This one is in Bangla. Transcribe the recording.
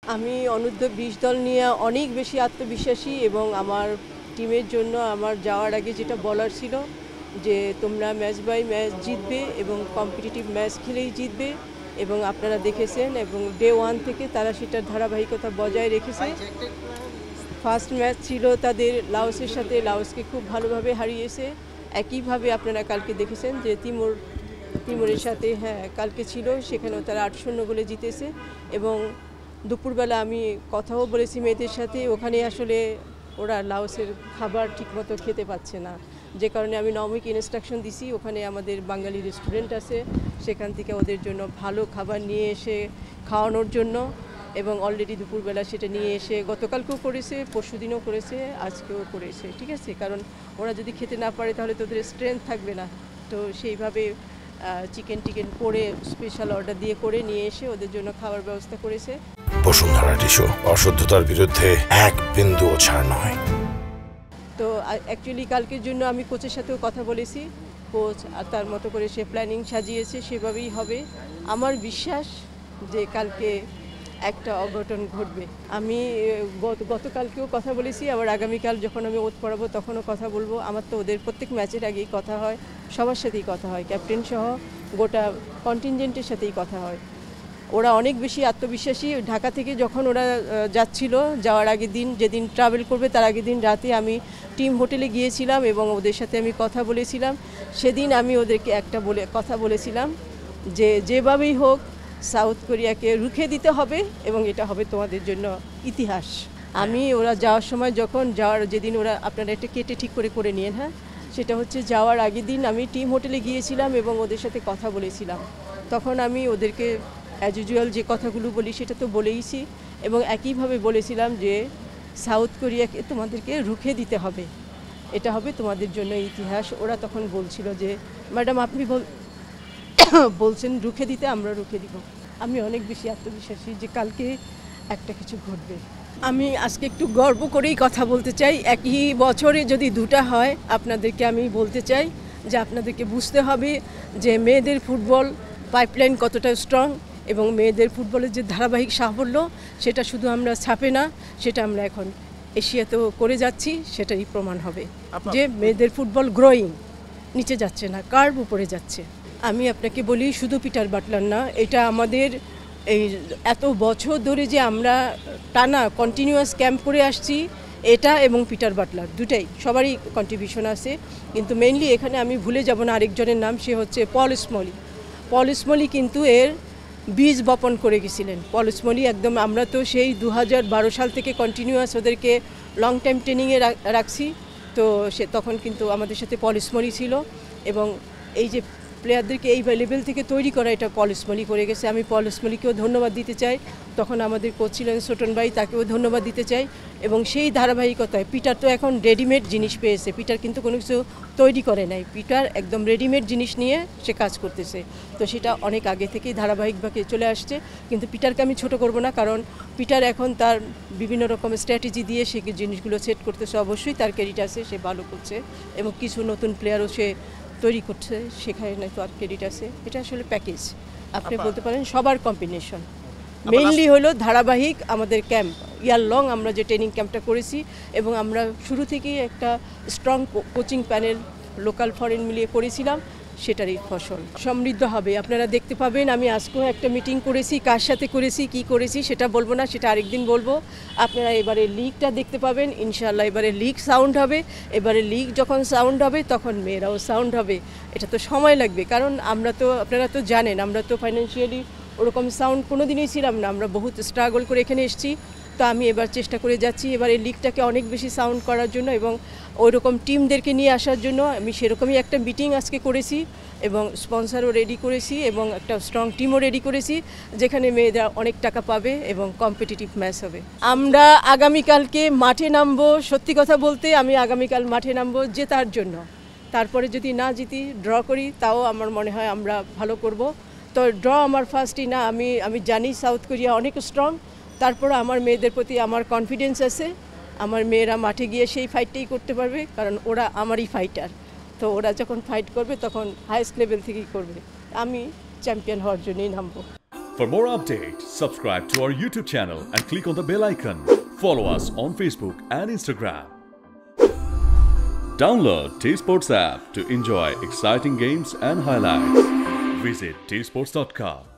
আমি অনূর্ধ্ব-20 দল নিয়ে অনেক বেশি আত্মবিশ্বাসী এবং আমার টিমের জন্য আমার যাওয়ার আগে যেটা বলার ছিল যে তোমরা ম্যাচ বাই ম্যাচ জিতবে এবং কম্পিটিটিভ ম্যাচ খেলেই জিতবে এবং আপনারা দেখেছেন এবং ডে 1 থেকে তারা সেটার ধারাবাহিকতা বজায় রেখেছে। ফার্স্ট ম্যাচ ছিল তাদের লাওসের সাথে, লাওসকে খুব ভালোভাবে হারিয়েছে। একইভাবে আপনারা কালকে দেখেছেন যে তিমুরের সাথে কালকে ছিল, সেখানেও তারা 8-0 গোলে জিতেছে এবং দুপুরবেলা আমি কথাও বলেছি মেয়েদের সাথে, ওখানে আসলে ওরা লাওসের খাবার ঠিকমতো খেতে পাচ্ছে না, যে কারণে আমি নমিক ইনস্ট্রাকশন দিছি ওখানে আমাদের বাঙালি রেস্টুরেন্ট আছে, সেখান থেকে ওদের জন্য ভালো খাবার নিয়ে এসে খাওয়ানোর জন্য। এবং অলরেডি দুপুরবেলা সেটা নিয়ে এসে গতকালকেও করেছে, পরশুদিনও করেছে, আজকেও করেছে। ঠিক আছে, কারণ ওরা যদি খেতে না পারে তাহলে তো ওদের স্ট্রেংথ থাকবে না। তো সেইভাবে চিকেন করে স্পেশাল অর্ডার দিয়ে করে নিয়ে এসে ওদের জন্য খাবার ব্যবস্থা করেছে। বসুন্ধরা টিস্যু, অশুদ্ধতার বিরুদ্ধে এক বিন্দুও ছাড় নয়। তো অ্যাকচুয়ালি কালকের জন্য আমি কোচের সাথেও কথা বলেছি, কোচ আর তার মতো করে সে প্ল্যানিং সাজিয়েছে, সেভাবেই হবে। আমার বিশ্বাস যে কালকে একটা অঘটন ঘটবে। আমি গতকালকেও কথা বলেছি, আবার আগামীকাল যখন আমি ওত পড়াবো তখনও কথা বলবো। আমার তো ওদের প্রত্যেক ম্যাচের আগেই কথা হয়, সবার সাথেই কথা হয়, ক্যাপ্টেন সহ গোটা কন্টিনজেন্টের সাথেই কথা হয়। ওরা অনেক বেশি আত্মবিশ্বাসী। ঢাকা থেকে যখন ওরা যাচ্ছিল, যাওয়ার আগের দিন যেদিন ট্রাভেল করবে তার আগের দিন রাতে আমি টিম হোটেলে গিয়েছিলাম এবং ওদের সাথে আমি কথা বলেছিলাম। সেদিন আমি ওদেরকে একটা কথা বলেছিলাম যে যেভাবেই হোক সাউথ কোরিয়াকে রুখে দিতে হবে এবং এটা হবে তোমাদের জন্য ইতিহাস। আমি ওরা যাওয়ার সময় যেদিন ওরা আপনারা একটা কেটে ঠিক করে নিয়েন, সেটা হচ্ছে যাওয়ার আগের দিন আমি টিম হোটেলে গিয়েছিলাম এবং ওদের সাথে কথা বলেছিলাম। তখন আমি ওদেরকে অ্যাজ ইউজুয়াল যে কথাগুলো বলি সেটা তো বলেইছি এবং একইভাবে বলেছিলাম যে সাউথ কোরিয়াকে তোমাদেরকে রুখে দিতে হবে, এটা হবে তোমাদের জন্য ইতিহাস। ওরা তখন বলছিল যে ম্যাডাম আপনি বলছেন রুখে দিতে, আমরা রুখে দিব। আমি অনেক বেশি আত্মবিশ্বাসী যে কালকে একটা কিছু ঘটবে। আমি আজকে একটু গর্ব করেই কথা বলতে চাই, একই বছরে যদি দুটা হয় আপনাদেরকে আমি বলতে চাই যে আপনাদেরকে বুঝতে হবে যে মেয়েদের ফুটবল পাইপলাইন কতটা স্ট্রং এবং মেয়েদের ফুটবলের যে ধারাবাহিক সাফল্য সেটা শুধু আমরা ছাপে না, সেটা আমরা এখন এশিয়াতেও করে যাচ্ছি, সেটাই প্রমাণ হবে যে মেয়েদের ফুটবল গ্রোয়িং, নিচে যাচ্ছে না, কার্ভ উপরে যাচ্ছে। আমি আপনাকে বলি শুধু পিটার বাটলার না, এটা আমাদের এই এত বছর ধরে যে আমরা টানা কন্টিনিউয়াস ক্যাম্প করে আসছি, এটা এবং পিটার বাটলার দুটাই সবারই কন্ট্রিবিউশন আছে। কিন্তু মেইনলি এখানে আমি ভুলে যাব না আরেকজনের নাম, সে হচ্ছে পল স্মলি কিন্তু এর বীজ বপন করে গেছিলেন। পল স্মলি একদম, আমরা তো সেই 2012 সাল থেকে কন্টিনিউয়াস ওদেরকে লং টাইম ট্রেনিংয়ে রাখছি, তো সে তখন কিন্তু আমাদের সাথে পল স্মলি ছিল এবং এই যে প্লেয়ারদেরকে এই লেভেল থেকে তৈরি করা এটা পল স্মলি করে গেছে। আমি পল স্মলিকেও ধন্যবাদ দিতে চাই, তখন আমাদের কোচ ছিলেন ছোটন ভাই, তাকেও ধন্যবাদ দিতে চাই। এবং সেই ধারাবাহিকতায় পিটার তো এখন রেডিমেড জিনিস পেয়েছে, পিটার কিন্তু কোনো কিছু তৈরি করে নাই, পিটার একদম রেডিমেড জিনিস নিয়ে সে কাজ করতেছে, তো সেটা অনেক আগে থেকেই ধারাবাহিকভাবে চলে আসছে। কিন্তু পিটারকে আমি ছোট করব না, কারণ পিটার এখন তার বিভিন্ন রকমের স্ট্র্যাটেজি দিয়ে সে জিনিসগুলো সেট করতেছে, অবশ্যই তার ক্রেডিট আছে, সে ভালো করছে এবং কিছু নতুন প্লেয়ারও সে তৈরি করছে, সেখানে তো আর ক্রেডিট আছে। এটা আসলে প্যাকেজ, আপনি বলতে পারেন সবার কম্বিনেশন। মেইনলি হলো ধারাবাহিক আমাদের ক্যাম্প, ইয়ার লং আমরা যে ট্রেনিং ক্যাম্পটা করেছি এবং আমরা শুরু থেকেই একটা strong coaching panel local foreign মিলিয়ে করেছিলাম, সেটারই ফসল সমৃদ্ধ হবে। আপনারা দেখতে পাবেন, আমি আজকেও একটা মিটিং করেছি, কার সাথে করেছি কী করেছি সেটা বলবো না, সেটা আরেকদিন বলবো। আপনারা এবারে লিগটা দেখতে পাবেন, ইনশাআল্লাহ এবারে লিগ সাউন্ড হবে। এবারে লিগ যখন সাউন্ড হবে তখন মেয়েরাও সাউন্ড হবে। এটা তো সময় লাগবে, কারণ আপনারা তো জানেন আমরা তো ফাইন্যান্সিয়ালি ওরকম সাউন্ড কোনো দিনই ছিলাম না, আমরা বহুত স্ট্রাগল করে এখানে এসেছি। তো আমি এবার চেষ্টা করে যাচ্ছি এবার এই লিগটাকে অনেক বেশি সাউন্ড করার জন্য এবং ওই রকম টিমদেরকে নিয়ে আসার জন্য। আমি সেরকমই একটা মিটিং আজকে করেছি এবং স্পন্সরও রেডি করেছি এবং একটা স্ট্রং টিমও রেডি করেছি, যেখানে মেয়েরা অনেক টাকা পাবে এবং কম্পিটিটিভ ম্যাচ হবে। আমরা আগামীকালকে মাঠে নামবো, সত্যি কথা বলতে আমি আগামীকাল মাঠে নামবো জেতার জন্য। তারপরে যদি না জিতি, ড্র করি, তাও আমার মনে হয় আমরা ভালো করব। তো ড্র আমার ফার্স্টই না, আমি জানি সাউথ কোরিয়া অনেক স্ট্রং, তারপরে আমার মেয়েদের প্রতি আমার কনফিডেন্স আছে। আমার মেয়েরা মাঠে গিয়ে সেই ফাইটটাই করতে পারবে, কারণ ওরা আমারই ফাইটার। তো ওরা যখন ফাইট করবে তখন হাইয়েস্ট লেভেল থেকেই করবে। আমি চ্যাম্পিয়ন হওয়ার জন্যই নামবো। For more updates, subscribe to our YouTube channel and click on the bell icon. Follow us on Facebook and Instagram. Download T Sports app to enjoy exciting games and highlights. Visit tsports.com.